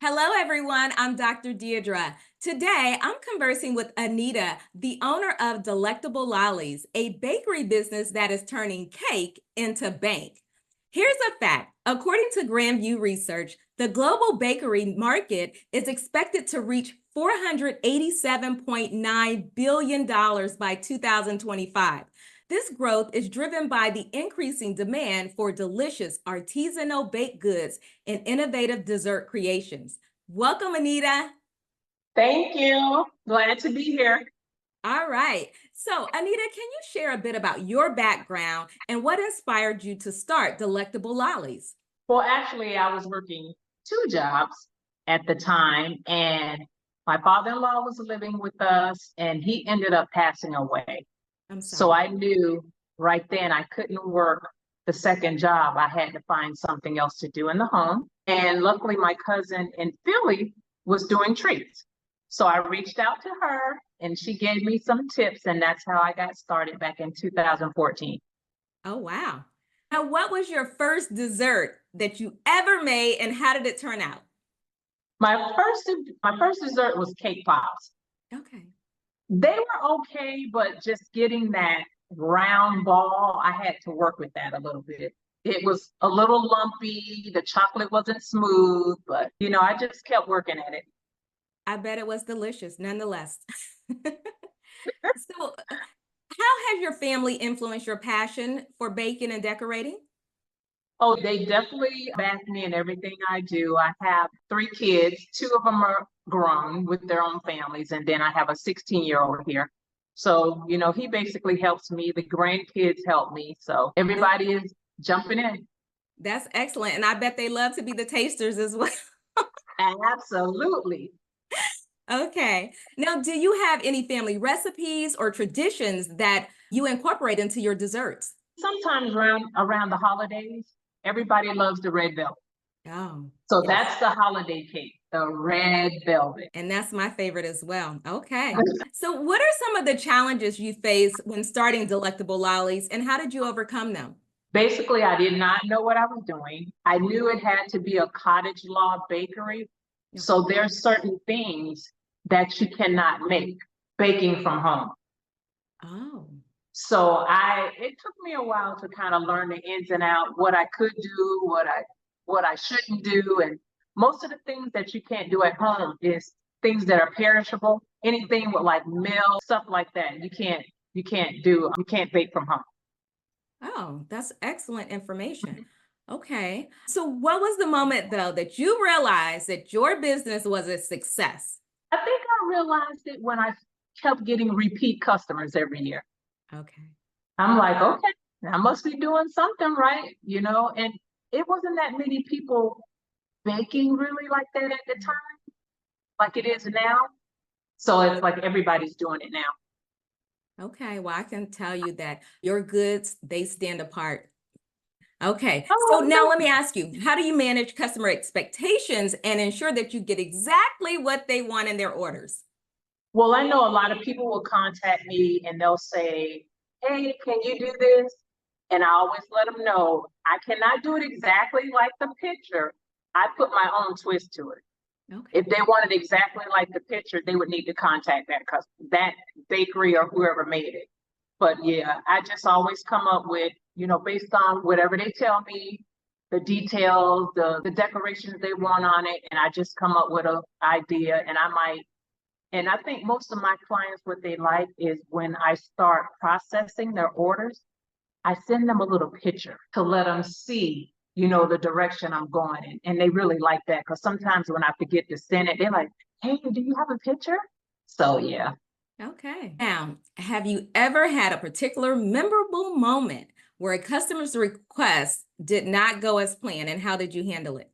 Hello, everyone. I'm Dr. Deidre. Today, I'm conversing with Anita, the owner of Delectable Lollies, a bakery business that is turning cake into bank. Here's a fact. According to Grandview Research, the global bakery market is expected to reach $487.9 billion by 2025. This growth is driven by the increasing demand for delicious artisanal baked goods and innovative dessert creations. Welcome, Anita. Thank you. Glad to be here. All right. So, Anita, can you share a bit about your background and what inspired you to start Delectable Lollies? Well, actually, I was working two jobs at the time, and my father-in-law was living with us, and he ended up passing away. I'm So sorry. I knew right then I couldn't work the second job. I had to find something else to do in the home. And luckily, my cousin in Philly was doing treats. So I reached out to her and she gave me some tips, and that's how I got started back in 2014. Oh, wow. Now, what was your first dessert that you ever made and how did it turn out? My first dessert was cake pops. Okay. They were okay, but just getting that round ball, I had to work with that a little bit. It was a little lumpy, the chocolate wasn't smooth, but I just kept working at it. I bet it was delicious nonetheless. So, how has your family influenced your passion for baking and decorating? Oh, they definitely back me in everything I do. I have three kids, two of them are grown with their own families, and then I have a 16-year-old here. So, he basically helps me. The grandkids help me. So everybody is jumping in. That's excellent. And I bet they love to be the tasters as well. Absolutely. Okay. Now, do you have any family recipes or traditions that you incorporate into your desserts? Sometimes around the holidays, everybody loves the red velvet. Oh, So yes. that's the holiday cake, the red velvet. And that's my favorite as well. Okay. So, what are some of the challenges you face when starting Delectable Lollies and how did you overcome them? Basically, I did not know what I was doing. I knew it had to be a cottage law bakery. Okay. So there's certain things that you cannot make baking from home. Oh, So it took me a while to kind of learn the ins and out, what I could do, what I shouldn't do. And most of the things that you can't do at home is things that are perishable. Anything with like milk, stuff like that. You can't bake from home. oh, that's excellent information. Okay. So, what was the moment though that you realized that your business was a success? I think I realized it when I kept getting repeat customers every year. Okay. I'm like, okay, I must be doing something right. And it wasn't that many people baking really like that at the time, like it is now. So it's like everybody's doing it now. Okay. Well, I can tell you that your goods, they stand apart. Okay. So Oh, now thank let me you. ask you, how do you manage customer expectations and ensure that you get exactly what they want in their orders? Well, I know a lot of people will contact me and they'll say, hey, can you do this? And I always let them know I cannot do it exactly like the picture. I put my own twist to it. Okay. If they wanted exactly like the picture, they would need to contact that bakery or whoever made it. But yeah, I just always come up with, based on whatever they tell me, the details, the decorations they want on it, and I just come up with an idea. And I think most of my clients, what they like is when I start processing their orders, I send them a little picture to let them see, the direction I'm going in. And they really like that because sometimes when I forget to send it, they're like, hey, do you have a picture? So yeah. Okay. Now, have you ever had a particular memorable moment where a customer's request did not go as planned, and how did you handle it?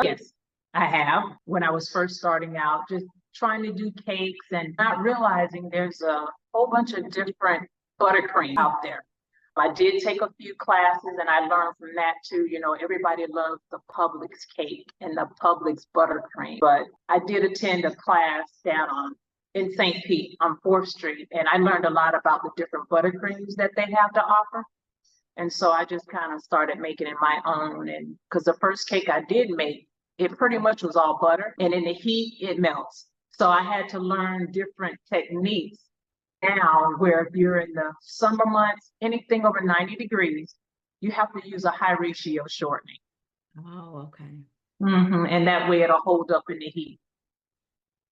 Yes, I have. When I was first starting out, just trying to do cakes and not realizing there's a whole bunch of different buttercream out there. I did take a few classes and I learned from that too. Everybody loves the Publix cake and the Publix buttercream. But I did attend a class down in St. Pete on 4th Street, and I learned a lot about the different buttercreams that they have to offer. And so I just kind of started making it my own. And because the first cake I did make it pretty much was all butter, and in the heat, it melts. So I had to learn different techniques now where if you're in the summer months, anything over 90 degrees, you have to use a high ratio shortening. Oh, okay. And that way it'll hold up in the heat.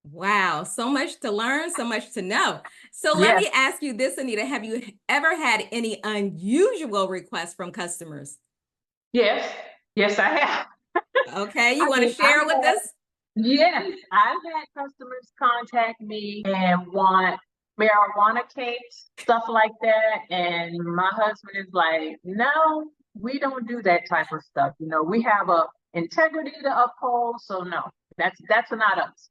Wow, so much to learn, so much to know. So let Yes, me ask you this, Anita. Have you ever had any unusual requests from customers? yes, yes, I have. Okay, I you want to mean, share it with us? yes, I've had customers contact me and want marijuana cakes, stuff like that. And my husband is like, no, we don't do that type of stuff. You know, we have a integrity to uphold. So no, that's not us.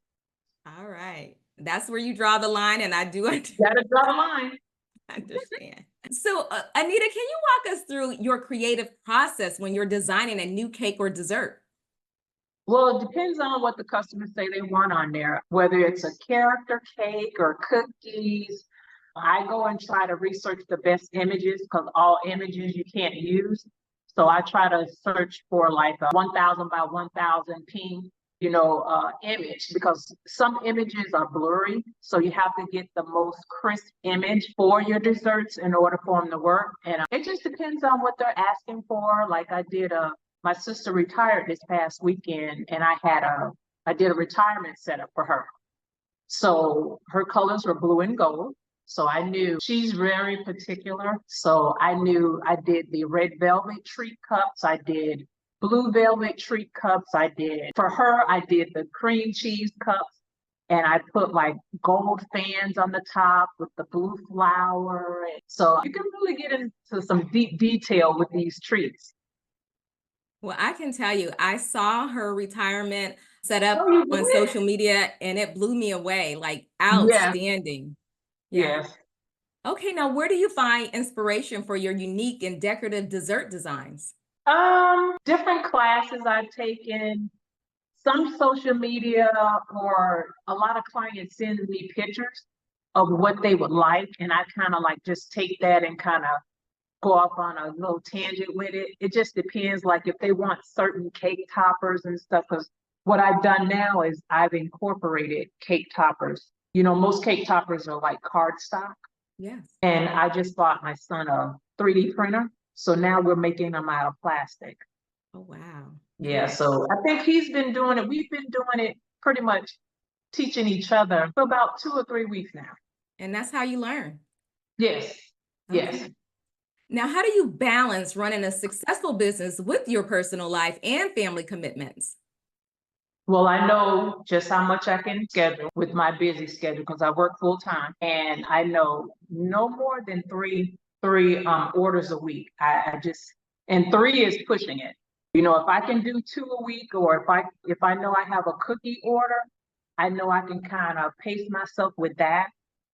All right. That's where you draw the line, and I do Gotta draw the line. understand. So, Anita, can you walk us through your creative process when you're designing a new cake or dessert? Well, it depends on what the customers say they want on there, whether it's a character cake or cookies. I go and try to research the best images because all images you can't use. So I try to search for like a 1000 by 1000 ping, image because some images are blurry. So you have to get the most crisp image for your desserts in order for them to work. And it just depends on what they're asking for. Like my sister retired this past weekend and I did a retirement setup for her. So her colors were blue and gold. So I knew she's very particular. So I knew I did the red velvet treat cups. I did blue velvet treat cups. For her, I did the cream cheese cups. And I put like gold fans on the top with the blue flower. So you can really get into some deep detail with these treats. Well, I can tell you, I saw her retirement set up Oh, you on did? social media and it blew me away, like Yes, outstanding. Yeah. yes. Okay, now where do you find inspiration for your unique and decorative dessert designs? Different classes I've taken, some social media, or a lot of clients send me pictures of what they would like, and I kind of like just take that and kind of go off on a little tangent with it. It just depends, like if they want certain cake toppers and stuff, because what I've done now is I've incorporated cake toppers. You know, most cake toppers are like cardstock. Yes. And I just bought my son a 3D printer. So now we're making them out of plastic. Oh, wow. Yeah, Nice. so I think he's been doing it. We've been doing it pretty much teaching each other for about 2 or 3 weeks now. And that's how you learn. Yes, yes. Okay. Now, how do you balance running a successful business with your personal life and family commitments? Well, I know just how much I can schedule with my busy schedule because I work full time, and I know no more than three orders a week. I just and three is pushing it. You know, if I can do two a week, or if I know I have a cookie order, I know I can kind of pace myself with that.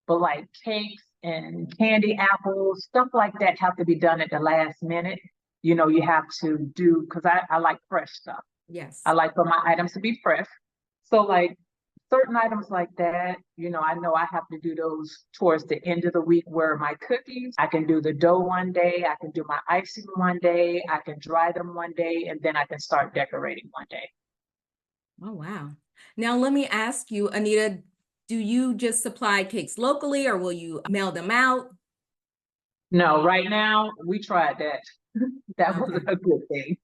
But like cakes and candy apples, stuff like that have to be done at the last minute. You know, you have to do because I like fresh stuff. I Yes. like for my items to be fresh. So like certain items like that, I know I have to do those towards the end of the week where my cookies, I can do the dough one day, I can do my icing one day, I can dry them one day, and then I can start decorating one day. Oh, wow. Now, let me ask you, Anita, do you just supply cakes locally or will you mail them out? No, right now we tried that. That was Okay. a good thing.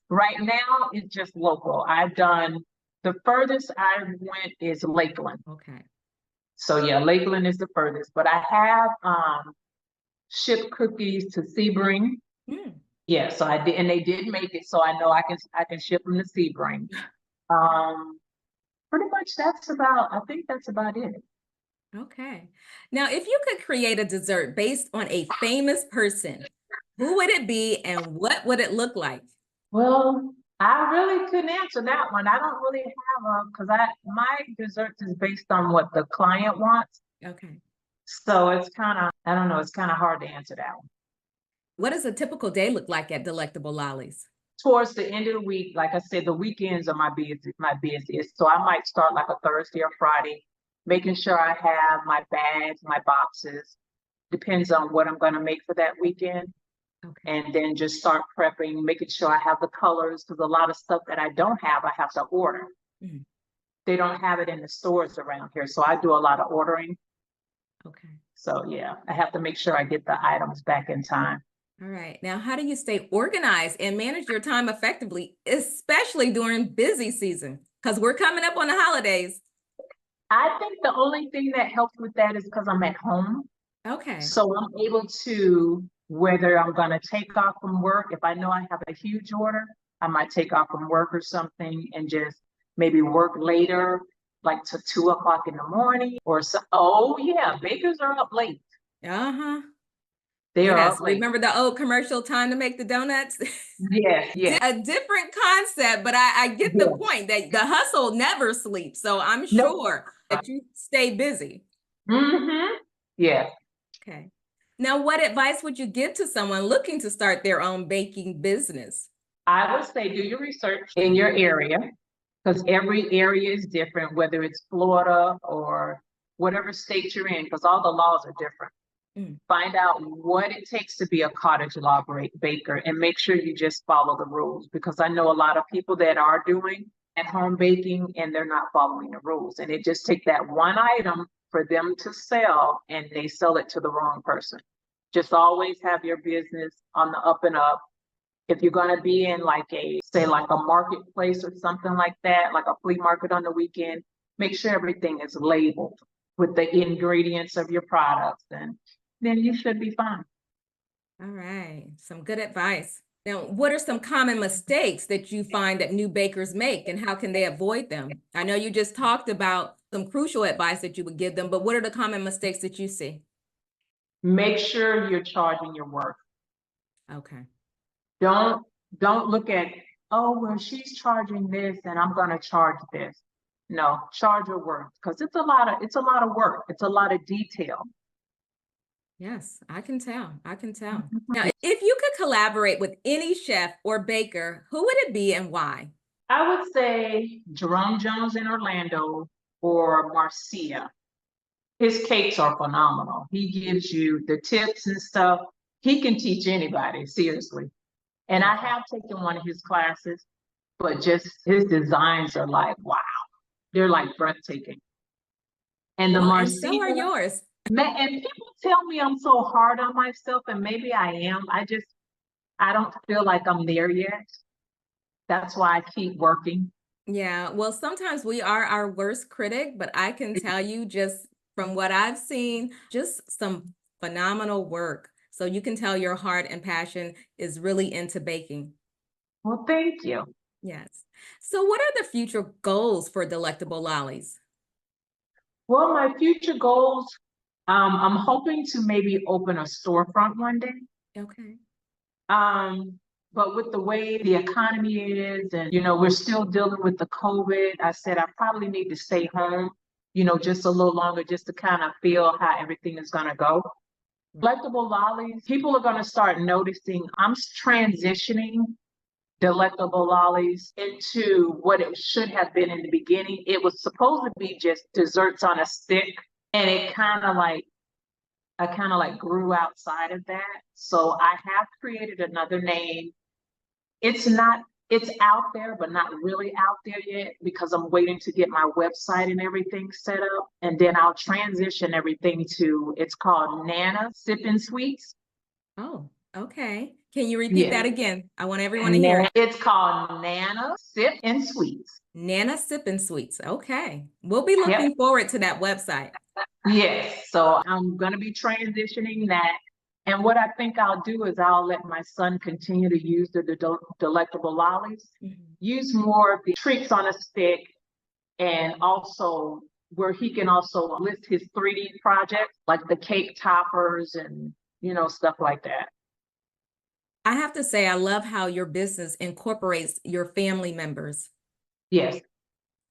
Right now it's just local. I've done the furthest I went is Lakeland. Okay. So yeah, Lakeland is the furthest, but I have shipped cookies to Sebring. Hmm. Yeah, so I did, and they did make it, so I know I can ship them to Sebring. Um, Pretty much I think that's about it. Okay. Now, if you could create a dessert based on a famous person, who would it be and what would it look like? Well, I really couldn't answer that one. I don't really have because my desserts is based on what the client wants. Okay. So it's kind of, I don't know, it's kind of hard to answer that one. What does a typical day look like at Delectable Lollies? Towards the end of the week, like I said, the weekends are my busiest. So I might start like a Thursday or Friday, making sure I have my bags, my boxes. Depends on what I'm going to make for that weekend. Okay. and then just start prepping, making sure I have the colors, because a lot of stuff that I don't have, I have to order. Mhm. They don't have it in the stores around here, so I do a lot of ordering. Okay. So yeah, I have to make sure I get the items back in time. All right. Now, how do you stay organized and manage your time effectively, especially during busy season? Because we're coming up on the holidays. I think the only thing that helps with that is because I'm at home. Okay. So I'm able to, whether I'm gonna take off from work, if I know I have a huge order, I might take off from work or something and just maybe work later, like to 2 o'clock in the morning or so. Oh yeah, bakers are up late. Uh-huh. They are Yes. up late. Remember the old commercial, time to make the donuts? Yes, yes, A different concept, but I get the yes. point that the hustle never sleeps. So I'm Nope. sure that you stay busy. Mm-hmm. Yes. Okay. Now, what advice would you give to someone looking to start their own baking business? I would say do your research in your area because every area is different, whether it's Florida or whatever state you're in, because all the laws are different. Mm. Find out what it takes to be a cottage law baker and make sure you just follow the rules, because I know a lot of people that are doing at home baking and they're not following the rules. And it just takes that one item for them to sell and they sell it to the wrong person. Just always have your business on the up and up. If you're going to be in like a, say, like a marketplace or something like that, like a flea market on the weekend, make sure everything is labeled with the ingredients of your products, and then you should be fine. All right. Some good advice. Now, what are some common mistakes that you find that new bakers make and how can they avoid them? I know you just talked about some crucial advice that you would give them, but what are the common mistakes that you see? Make sure you're charging your worth. Okay. Don't don't look at, oh well, she's charging this and I'm gonna charge this. No, charge your worth because it's a lot of work. It's a lot of detail. Yes, I can tell. I can tell. Now, Mhm. if you could collaborate with any chef or baker, who would it be and why? I would say Jerome Jones in Orlando or Marcia. His cakes are phenomenal. He gives you the tips and stuff. He can teach anybody, seriously. And I Okay. have taken one of his classes, but just his designs are like, wow, they're like breathtaking. And the Well, and so Marcia, are yours. man, and people tell me I'm so hard on myself, and maybe I am. I don't feel like I'm there yet. That's why I keep working. Yeah, well, sometimes we are our worst critic, but I can tell you just from what I've seen, just some phenomenal work. So you can tell your heart and passion is really into baking. Well, thank you. Yes. So what are the future goals for Delectable Lollies? Well, my future goals, I'm hoping to maybe open a storefront one day. Okay. Um, but with the way the economy is, and we're still dealing with the COVID, I said I probably need to stay home, just a little longer just to kind of feel how everything is gonna go. Delectable lollies, people are gonna start noticing I'm transitioning delectable lollies into what it should have been in the beginning. It was supposed to be just desserts on a stick, and it kind of like I kind of like grew outside of that. So I have created another name. It's not, it's out there, but not really out there yet because I'm waiting to get my website and everything set up. And then I'll transition everything to, it's called Nana Sippin' Sweets. Oh, okay. Can you repeat Yeah. that again? I want everyone to hear it. It's called Nana Sip and Sweets. Nana Sippin' Sweets. Okay. We'll be Yep. looking forward to that website. Yes. So I'm going to be transitioning that. And what I think I'll do is I'll let my son continue to use the delectable lollies, Mhm. use more of the tricks on a stick, and also where he can also list his 3D projects, like the cake toppers and, stuff like that. I have to say, I love how your business incorporates your family members. Yes.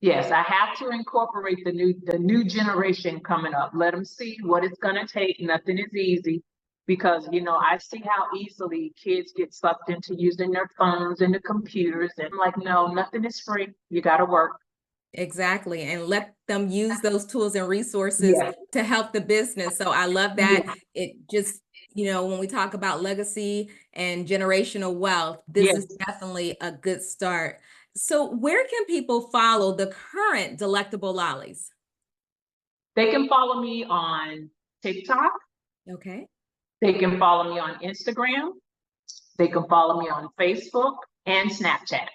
Yes, I have to incorporate the new generation coming up. Let them see what it's gonna take. Nothing is easy because I see how easily kids get sucked into using their phones and the computers. And I'm like, no, nothing is free. You gotta work. Exactly. And let them use those tools and resources Yes, to help the business. So I love that. yes, It just When we talk about legacy and generational wealth, this is Yes, definitely a good start. So where can people follow the current Delectable Lollies? they can follow me on TikTok. Okay. They can follow me on Instagram. They can follow me on Facebook and Snapchat.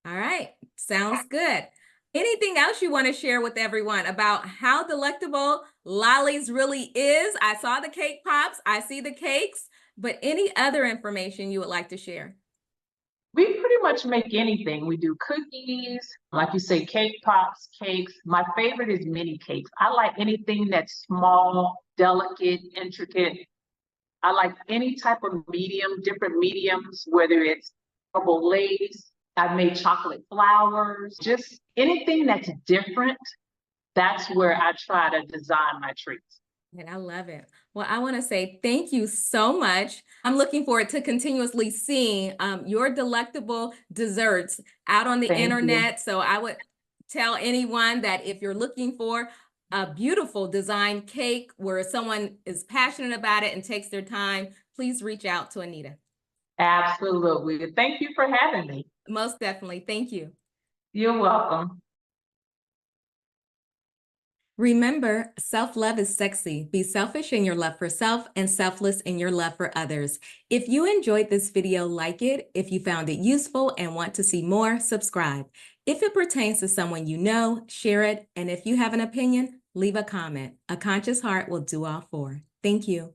All right. Sounds good. Anything else you want to share with everyone about how delectable Lollies really is? I saw the cake pops, I see the cakes, but any other information you would like to share? We pretty much make anything. We do cookies, like you say, cake pops, cakes. My favorite is mini cakes. I like anything that's small, delicate, intricate. I like any type of medium, different mediums, whether it's double lace. I've made chocolate flowers, just anything that's different. That's where I try to design my treats. And I love it. Well, I want to say thank you so much. I'm looking forward to continuously seeing your delectable desserts out on the Thank you. internet. So I would tell anyone that if you're looking for a beautiful design cake where someone is passionate about it and takes their time, please reach out to Anita. Absolutely. Thank you for having me. Most definitely. Thank you. You're welcome. Remember, self-love is sexy. Be selfish in your love for self and selfless in your love for others. If you enjoyed this video, like it. If you found it useful and want to see more, subscribe. If it pertains to someone you know, share it. And if you have an opinion, leave a comment. A conscious heart will do all four. Thank you.